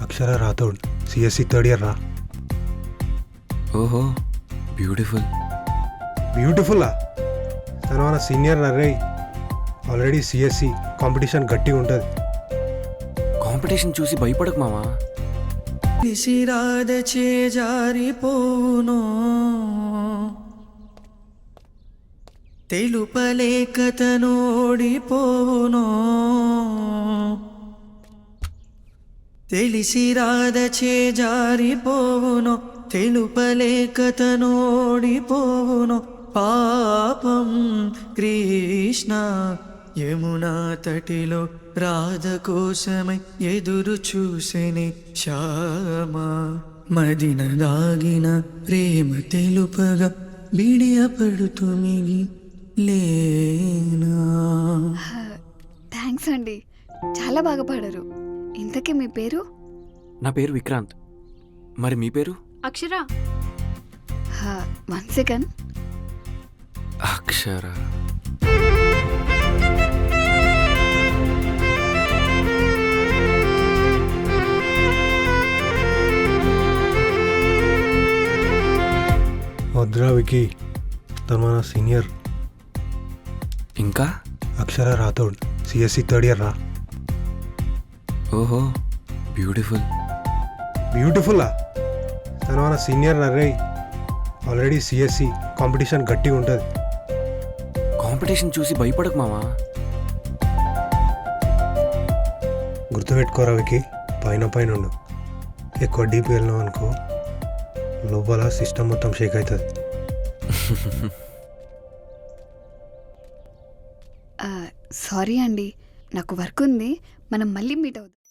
అక్షర Rathod CSC third year రా. ఓహో beautiful. బ్యూటిఫుల్లా? తను మన సీనియర్ రే. ఆల్రెడీ సిఎస్సి కాంపిటీషన్ గట్టిగా ఉంటుంది. కాంపిటీషన్ చూసి భయపడకు మావా. విసిరాద చేజారిపోవునో తెలుపలేక తనోడిపోవునో తెలిసిరాద చేజారిపోవునో తెలుపలేక తనోడిపోవునో పాపం కృష్ణ యమునా తటిలో రాధ కోసమై ఎదురు చూసెని శ్యామ మదిన దాగిన ప్రేమ తెలుపగా బిడియపడుతుమిగి లేనా. థ్యాంక్స్ అండి, చాలా బాగా పాడారు. ఇంతకీ మీ పేరు? నా పేరు విక్రాంత్. మరి మీ పేరు? అక్షర. 1 సెకండ్. అక్షర. వద్దురా వికీ, తను మన సీనియర్. ఇంకా? అక్షర రాథోడ్ సిఎస్సి థర్డ్ ఇయర్ రా. ఓహో బ్యూటిఫుల్. బ్యూటిఫుల్లా? తను మన సీనియర్ రే. ఆల్రెడీ సిఎస్సి కాంపిటీషన్ గట్టిగా ఉంటుంది. కాంపిటీషన్ చూసి భయపడకు మావా. గుర్తుపెట్టుకోరా వికీ, పైన పైన ఉండు. ఎక్కువ డీప్ వెళ్ళినావు అనుకో, లోపల సిస్టమ్ మొత్తం షేక్ అవుతుంది. సారీ అండి, నాకు వర్క్ ఉంది. మనం మళ్ళీ మీట్ అవుదాం.